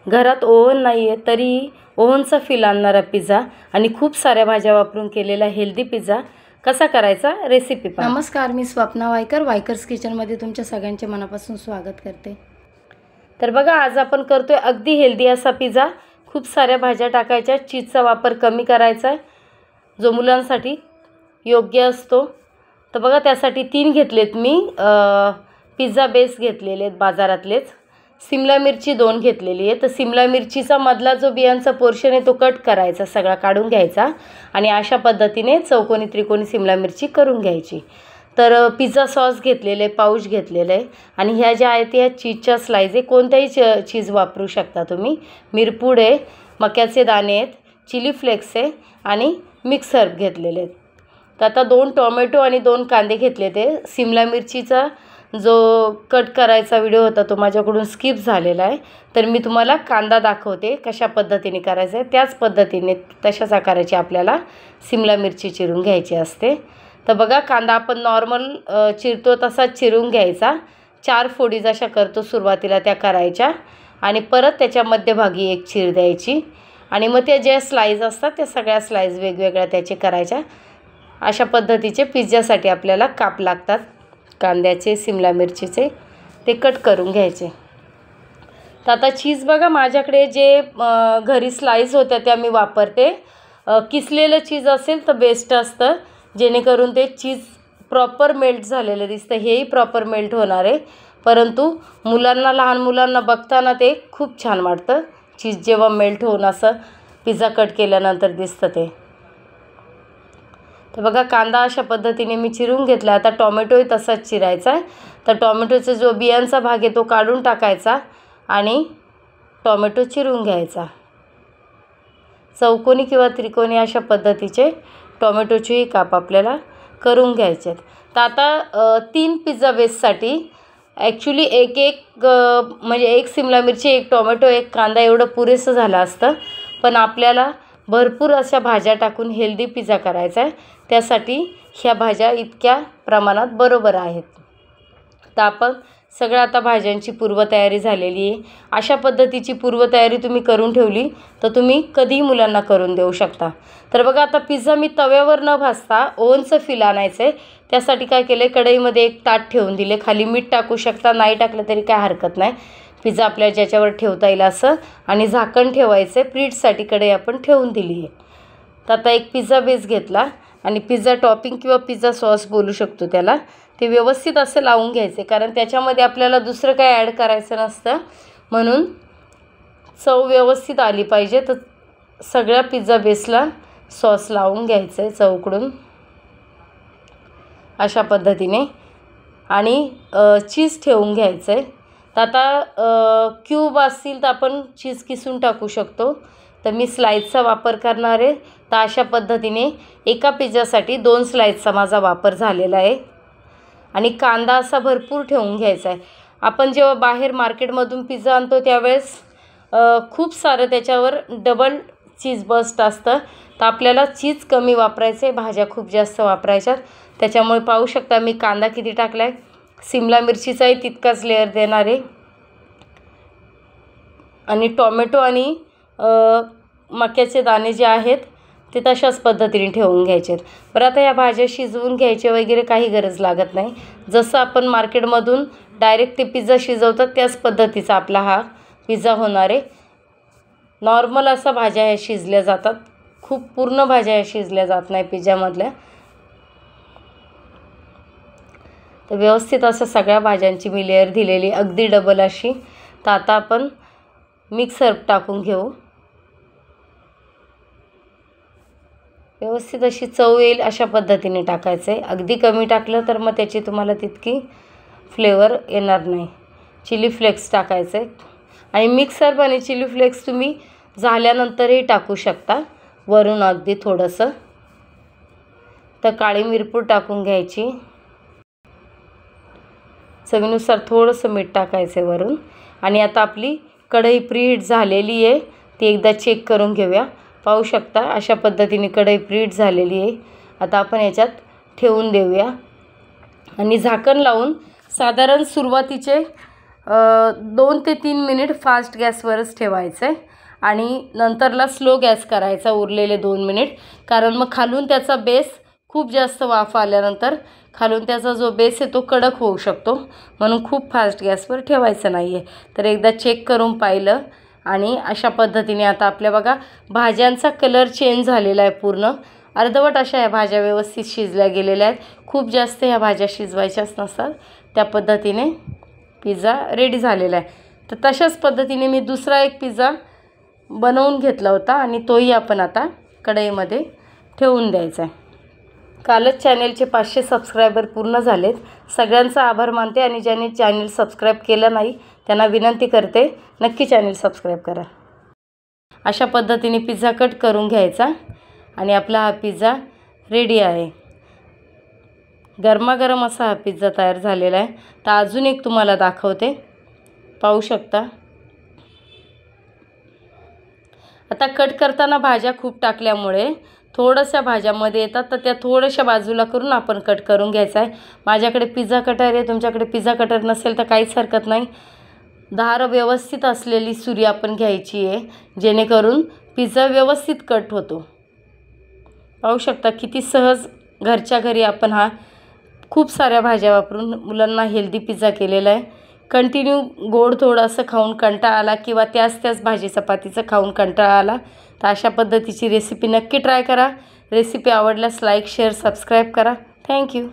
घरात ओव्हन नाही आहे तरी ओव्हनचा फील आणणारा पिझ्झा आणि खूप साऱ्या भाज्या वापरून केलेला हेल्दी पिझ्झा कसा करायचा रेसिपी पहा। नमस्कार, मी स्वप्ना वायकर वायकर्स किचनमध्ये तुमच्या सगळ्यांचे मनापासून स्वागत करते। तर बघा, आज आपण करतोय अगदी हेल्दी असा पिझ्झा। खूप साऱ्या भाज्या टाकायच्या, चीजचा वापर कमी करायचा आहे जो मुलांसाठी योग्य असतो। तर बघा, त्यासाठी 3 घेतलेत मी पिझ्झा बेस घेतलेले आहेत बाजारातलेच। शिमला मिरची 2 घेतलेली आहे। तर शिमला मिरचीचा मधला जो बियांचा पोर्शन आहे तो कट करायचा, सगळा काढून घ्यायचा आणि अशा पद्धतीने चौकोनी त्रिकोणी शिमला मिरची करून घ्यायची। तर पिझ्झा सॉस घेतलेले, पाऊच घेतलेले आहे आणि ह्या ज्या आहेत या चीजच्या स्लाइस आहे। कोणत्याही चीज वापरू शकता तुम्ही। मिरपूड आहे, मक्याचे दाणे आहेत, चिली फ्लेक्स आहे आणि मिक्स हर्ब घेतलेले आहेत। तर आता 2 टोमॅटो आणि 2 कांदे घेतले। ते शिमला मिरचीचा जो कट करायचा व्हिडिओ होता तो माझ्याकडून स्किप झालेला आहे, तर मी तुम्हाला कांदा दाखवते कशा पद्धतीने करायचा आहे। त्याच पद्धतीने तशाच आकाराची आपल्याला शिमला मिरची चिरून घ्यायची असते। तर बघा, कांदा आपण नॉर्मल चिरतो तसाच चिरून घ्यायचा। 4 फोडी जशा करतो सुरुवातीला त्या करायच्या आणि परत त्याच्या मध्यभागी एक चीर द्यायची आणि मग त्या ज्या स्लाइस असतात त्या सगळ्या स्लाइस वेगवेगळ्या त्याचे करायच्या। अशा पद्धतीचे पिझ्झासाठी आपल्याला काप लागतात कांद्याचे, शिमला मिरचीचे, ते कट करून घ्यायचे। तर आता चीज बघा, माझ्याकडे जे घरी स्लाइस होत्या त्या मी वापरते। किसलेलं चीज असेल तर बेस्ट असतं, जेणेकरून ते चीज प्रॉपर मेल्ट झालेलं दिसतं। हेही प्रॉपर मेल्ट होणार आहे, परंतु मुलांना, लहान मुलांना बघताना ते खूप छान वाटतं चीज जेव्हा मेल्ट होऊन असं पिझ्झा कट केल्यानंतर दिसतं ते। तर बघा, कांदा अशा पद्धतीने मी चिरून घेतला। आता टोमॅटोही तसाच चिरायचा आहे। तर टोमॅटोचा जो बियांचा भाग आहे तो काढून टाकायचा आणि टोमॅटो चिरून घ्यायचा। चौकोनी किंवा त्रिकोणी अशा पद्धतीचे टोमॅटोचेही काप आपल्याला करून घ्यायचे आहेत। तर आता 3 पिझ्झा बेससाठी ॲक्च्युली म्हणजे एक शिमला मिरची, एक टोमॅटो, एक कांदा एवढं पुरेसं झालं असतं, पण आपल्याला भरपूर अशा भाज्या टाकून हेल्दी पिझ्झा करायचा आहे, त्यासाठी ह्या भाज्या इतक्या प्रमाणात बरोबर आहेत। तर आपण सगळं आता भाज्यांची पूर्वतयारी झालेली आहे। अशा पद्धतीची पूर्वतयारी तुम्ही करून ठेवली तर तुम्ही कधीही मुलांना करून देऊ शकता। तर बघा, आता पिझ्झा मी तव्यावर न भाजता ओव्हनचं फील आणायचं आहे। त्यासाठी काय केलं, कढईमध्ये एक ताट ठेवून दिले। खाली मीठ टाकू शकता, नाही टाकलं तरी काय हरकत नाही। पिझ्झा आपल्याला ज्याच्यावर ठेवता येईल असं, आणि झाकण ठेवायचं आहे। प्रीटसाठी कढई आपण ठेवून दिली आहे। तर आता एक पिझ्झा बेस घेतला आणि पिझ्झा टॉपिंग किंवा पिझ्झा सॉस बोलू शकतो त्याला, ते व्यवस्थित असं लावून घ्यायचे, कारण त्याच्यामध्ये आपल्याला दुसरं काय ॲड करायचं नसतं, म्हणून चव व्यवस्थित आली पाहिजे। तर सगळ्या पिझ्झा बेसला सॉस लावून घ्यायचं आहे चौकडून अशा पद्धतीने आणि चीज ठेवून घ्यायचं आहे। तर आता क्यूब असतील तर आपण चीज किसून टाकू शकतो, तर मी स्लाइसचा वापर करणार आहे। तर अशा पद्धतीने एका पिझ्झासाठी 2 स्लाइसचा माझा वापर झालेला आहे आणि कांदा असा भरपूर ठेवून घ्यायचा आहे। आपण जेव्हा बाहेर मार्केटमधून पिझ्झा आणतो त्यावेळेस खूप सारं त्याच्यावर डबल चीज बस्ट असतं, तर आपल्याला चीज कमी वापरायचं आहे, भाज्या खूप जास्त वापरायच्यात। त्याच्यामुळे पाहू शकता मी कांदा किती टाकला आहे, शिमला मिरचीचाही तितकाच लेअर देणार आहे आणि टोमॅटो आणि मक्याचे दाणे जे आहेत ते तशाच पद्धतीने ठेवून घ्यायचे आहेत। बरं, आता या भाज्या शिजवून घ्यायचे वगैरे काही गरज लागत नाही। जसं आपण मार्केटमधून डायरेक्ट ते पिझ्झा शिजवतात त्याच पद्धतीचा आपला हा पिझ्झा होणार आहे। नॉर्मल असा भाज्या ह्या शिजल्या जातात, खूप पूर्ण भाज्या ह्या शिजल्या जात नाही पिझ्झामधल्या। तर व्यवस्थित असं सगळ्या भाज्यांची मी लेअर दिलेली, अगदी डबल अशी। तर आता आपण मिक्स हर्ब टाकून घेऊ, व्यवस्थित अशी चव येईल अशा पद्धतीने टाकायचं आहे। अगदी कमी टाकलं तर मग त्याची तुम्हाला तितकी फ्लेवर येणार नाही। चिली फ्लेक्स टाकायचं आहे आणि मिक्स हर्ब आणि चिली फ्लेक्स तुम्ही झाल्यानंतरही टाकू शकता वरून अगदी थोडंसं। तर काळी मिरपूड टाकून घ्यायची, चवीनुसार थोडंसं मीठ टाकायचं आहे वरून। आणि आता आपली कढई प्रीहीट झालेली आहे, ती एकदा चेक करून घेऊया। पाहू शकता अशा पद्धतीने कढई प्रीहीट झालेली आहे। आता आपण याच्यात ठेवून देऊया आणि झाकण लावून साधारण सुरुवातीचे 2 ते 3 मिनिट फास्ट गॅसवरच ठेवायचं आहे आणि नंतरला स्लो गॅस करायचा उरलेले 2 मिनिट, कारण मग खालून त्याचा बेस खूप जास्त वाफ आल्यानंतर खालून त्याचा जो बेस आहे तो कडक होऊ शकतो, म्हणून खूप फास्ट गॅसवर ठेवायचं नाही आहे. तर एकदा चेक करून पाहिलं आणि अशा पद्धतीने आता आपल्या बघा भाज्यांचा कलर चेंज झालेला आहे. पूर्ण अर्धवट अशा ह्या भाज्या व्यवस्थित शिजल्या गेलेल्या आहेत. खूप जास्त ह्या भाज्या शिजवायच्याच नसतात. त्या पद्धतीने पिझ्झा रेडी झालेला आहे. तर तशाच पद्धतीने मी दुसरा एक पिझ्झा बनवून घेतला होता आणि तोही आपण आता कढईमध्ये ठेवून द्यायचा आहे. कालच चॅनेलचे 500 सबस्क्रायबर पूर्ण झालेत. सगळ्यांचा आभार मानते आणि ज्यांनी चॅनेल सबस्क्राईब केलं नाही त्यांना विनंती करते नक्की चॅनेल सबस्क्राईब करा. अशा पद्धतीने पिझ्झा कट करून घ्यायचा आणि आपला हा पिझ्झा रेडी आहे. गरमागरम असा हा पिझ्झा तयार झालेला आहे. तर अजून एक तुम्हाला दाखवते, पाहू शकता. आता कट करताना भाज्या खूप टाकल्यामुळे थोड्याशा भाज्यामध्ये येतात, तर त्या थोड्याशा बाजूला करून आपण कट करून घ्यायचा आहे. माझ्याकडे पिझ्झा कटर आहे, तुमच्याकडे पिझ्झा कटर नसेल तर काहीच हरकत नाही. धार व्यवस्थित असलेली सुरी आपण घ्यायची आहे, जेणेकरून पिझ्झा व्यवस्थित कट होतो. पाहू शकता किती सहज घरच्या घरी आपण हा खूप साऱ्या भाज्या वापरून मुलांना हेल्दी पिझ्झा केलेला आहे. कंटिन्यू गोड थोडंसं खाऊन कंटाळा आला किंवा त्याच भाजी चपातीचं खाऊन कंटाळा आला तर अशा पद्धतीची रेसिपी नक्की ट्राय करा. रेसिपी आवडल्यास लाईक, शेअर, सबस्क्राईब करा. थँक्यू.